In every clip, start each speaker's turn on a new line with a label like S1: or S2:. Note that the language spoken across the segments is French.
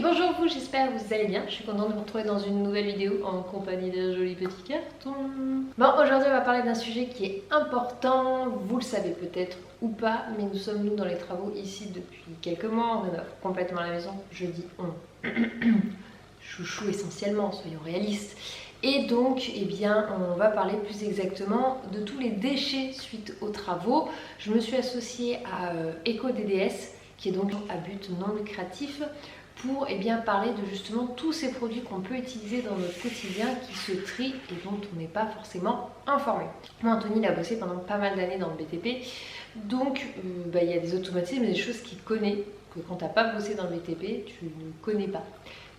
S1: Bonjour vous, j'espère que vous allez bien. Je suis contente de vous retrouver dans une nouvelle vidéo en compagnie d'un joli petit carton. Bon, aujourd'hui on va parler d'un sujet qui est important, vous le savez peut-être ou pas, mais nous sommes dans les travaux ici depuis quelques mois, on rénove complètement la maison, je dis on. Chouchou essentiellement, soyons réalistes. Et donc, eh bien, on va parler plus exactement de tous les déchets suite aux travaux. Je me suis associée à EcoDDS, qui est donc à but non lucratif, pour parler de justement tous ces produits qu'on peut utiliser dans notre quotidien, qui se trient et dont on n'est pas forcément informé. Moi, Anthony, il a bossé pendant pas mal d'années dans le BTP, donc il y a des automatismes, des choses qu'il connaît, que quand tu n'as pas bossé dans le BTP, tu ne connais pas.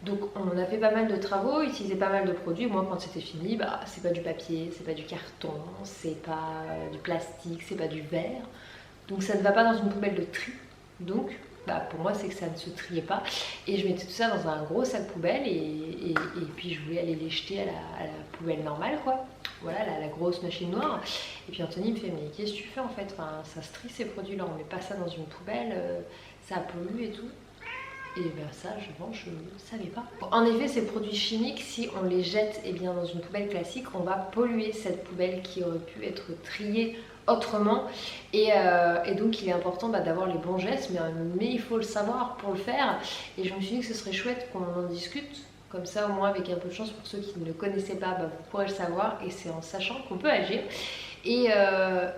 S1: Donc on a fait pas mal de travaux, utilisé pas mal de produits. Moi quand c'était fini, c'est pas du papier, c'est pas du carton, c'est pas du plastique, c'est pas du verre. Donc ça ne va pas dans une poubelle de tri. Donc pour moi c'est que ça ne se triait pas. Et je mettais tout ça dans un gros sac poubelle et puis je voulais aller les jeter à la poubelle normale quoi. Voilà la grosse machine noire. Et puis Anthony me fait mais qu'est-ce que tu fais en fait, ça se trie ces produits là, on met pas ça dans une poubelle, ça pollue et tout. Et ça, je ne savais pas. En effet, ces produits chimiques, si on les jette dans une poubelle classique, on va polluer cette poubelle qui aurait pu être triée autrement. Et donc, il est important d'avoir les bons gestes, mais il faut le savoir pour le faire. Et je me suis dit que ce serait chouette qu'on en discute. Comme ça, au moins, avec un peu de chance, pour ceux qui ne le connaissaient pas, vous pourrez le savoir. Et c'est en sachant qu'on peut agir. Et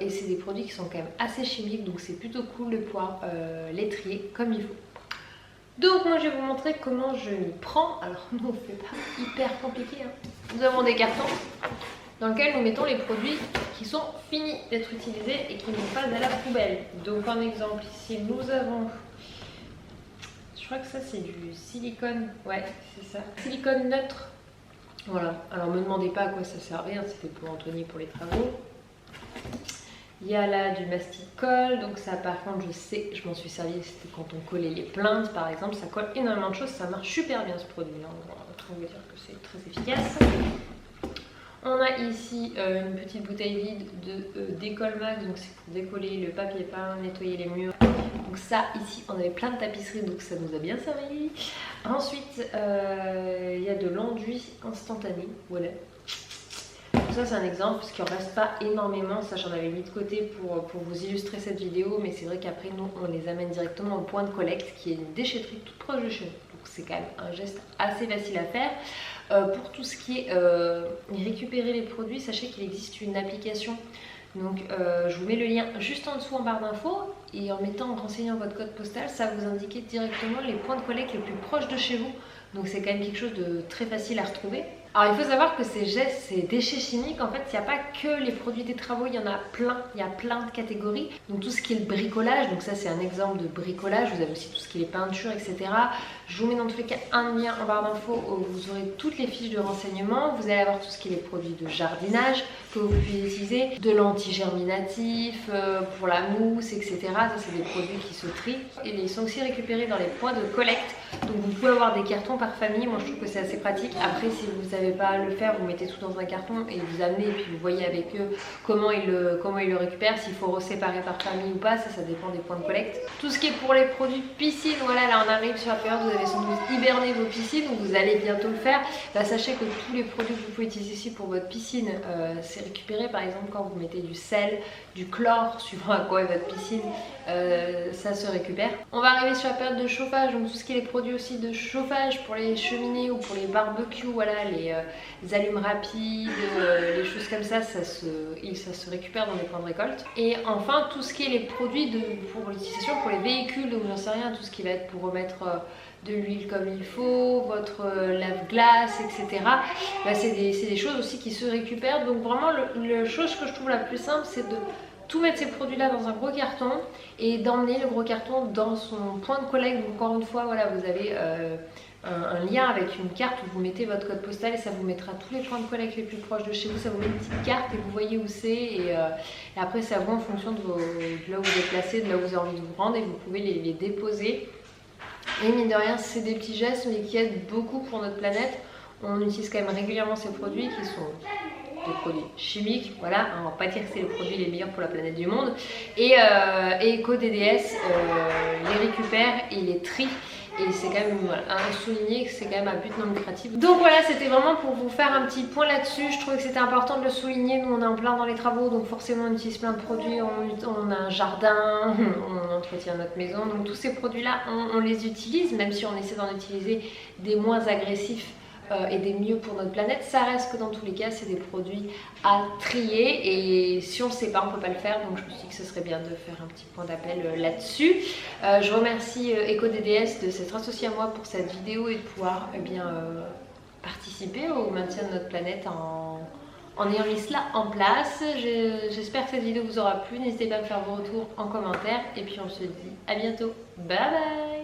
S1: c'est des produits qui sont quand même assez chimiques, donc c'est plutôt cool de pouvoir les trier comme il faut. Donc moi je vais vous montrer comment je m'y prends. Alors nous on fait pas hyper compliqué hein. Nous avons des cartons dans lesquels nous mettons les produits qui sont finis d'être utilisés et qui n'ont pas à la poubelle. Donc en exemple ici nous avons, je crois que ça c'est du silicone, ouais c'est ça, silicone neutre. Voilà, alors me demandez pas à quoi ça servait, hein. C'était pour Anthony pour les travaux. Il y a là du mastic-colle, donc ça par contre je sais, je m'en suis servi, c'était quand on collait les plaintes par exemple, ça colle énormément de choses, ça marche super bien ce produit, hein. On va dire que c'est très efficace. On a ici une petite bouteille vide de Décolle Max, donc c'est pour décoller le papier peint, nettoyer les murs. Donc ça ici on avait plein de tapisseries donc ça nous a bien servi. Ensuite il y a de l'enduit instantané, voilà. Ça c'est un exemple parce qu'il ne reste pas énormément, ça j'en avais mis de côté pour vous illustrer cette vidéo, mais c'est vrai qu'après nous on les amène directement au point de collecte qui est une déchetterie toute proche de chez nous. Donc c'est quand même un geste assez facile à faire. Pour tout ce qui est récupérer les produits, sachez qu'il existe une application. Donc je vous mets le lien juste en dessous en barre d'infos et en renseignant votre code postal, ça va vous indiquer directement les points de collecte les plus proches de chez vous. Donc c'est quand même quelque chose de très facile à retrouver. Alors il faut savoir que ces gestes, ces déchets chimiques, en fait il n'y a pas que les produits des travaux, il y en a plein, il y a plein de catégories. Donc tout ce qui est le bricolage, donc ça c'est un exemple de bricolage, vous avez aussi tout ce qui est peinture, etc. Je vous mets dans tous les cas un lien en barre d'infos où vous aurez toutes les fiches de renseignement. Vous allez avoir tout ce qui est les produits de jardinage que vous pouvez utiliser, de l'anti-germinatif, pour la mousse, etc. Ça c'est des produits qui se trient. Et ils sont aussi récupérés dans les points de collecte. Donc vous pouvez avoir des cartons par famille, moi je trouve que c'est assez pratique. Après si vous ne savez pas le faire, vous mettez tout dans un carton et vous amenez et puis vous voyez avec eux comment ils le récupèrent, s'il faut reséparer par famille ou pas, ça dépend des points de collecte. Tout ce qui est pour les produits de piscine, voilà là on arrive sur la période où vous avez sans doute hiberné vos piscines, donc vous allez bientôt le faire. Sachez que tous les produits que vous pouvez utiliser ici pour votre piscine, c'est récupéré par exemple quand vous mettez du sel, du chlore, suivant à quoi est votre piscine, ça se récupère. On va arriver sur la période de chauffage, donc tout ce qui est les produits aussi de chauffage pour les cheminées ou pour les barbecues, voilà, les allumes rapides, les choses comme ça, ça se récupère dans les points de récolte. Et enfin tout ce qui est les produits pour l'utilisation pour les véhicules, donc j'en sais rien, tout ce qui va être pour remettre de l'huile comme il faut, votre lave-glace, etc. C'est des choses aussi qui se récupèrent. Donc vraiment la chose que je trouve la plus simple, c'est de tout mettre ces produits là dans un gros carton et d'emmener le gros carton dans son point de collecte. Donc encore une fois, voilà, vous avez un lien avec une carte où vous mettez votre code postal et ça vous mettra tous les points de collecte les plus proches de chez vous. Ça vous met une petite carte et vous voyez où c'est et après c'est à vous en fonction de là où vous êtes placé, de là où vous avez envie de vous rendre et vous pouvez les déposer. Et mine de rien, c'est des petits gestes mais qui aident beaucoup pour notre planète. On utilise quand même régulièrement ces produits qui sont des produits chimiques, voilà, on va pas dire que c'est les produits les meilleurs pour la planète du monde. Et EcoDDS les récupère et les trie et c'est quand même voilà, à souligner que c'est quand même à but non lucratif. Donc voilà, c'était vraiment pour vous faire un petit point là-dessus. Je trouvais que c'était important de le souligner. Nous on est en plein dans les travaux, donc forcément on utilise plein de produits, on a un jardin, on entretient notre maison, donc tous ces produits là on les utilise, même si on essaie d'en utiliser des moins agressifs et des mieux pour notre planète. Ça reste que dans tous les cas c'est des produits à trier, et si on ne sait pas on peut pas le faire, donc je me suis dit que ce serait bien de faire un petit point d'appel là-dessus. Je remercie EcoDDS de s'être associé à moi pour cette vidéo et de pouvoir participer au maintien de notre planète en ayant mis cela en place. J'espère que cette vidéo vous aura plu, n'hésitez pas à me faire vos retours en commentaire, et puis on se dit à bientôt, bye bye.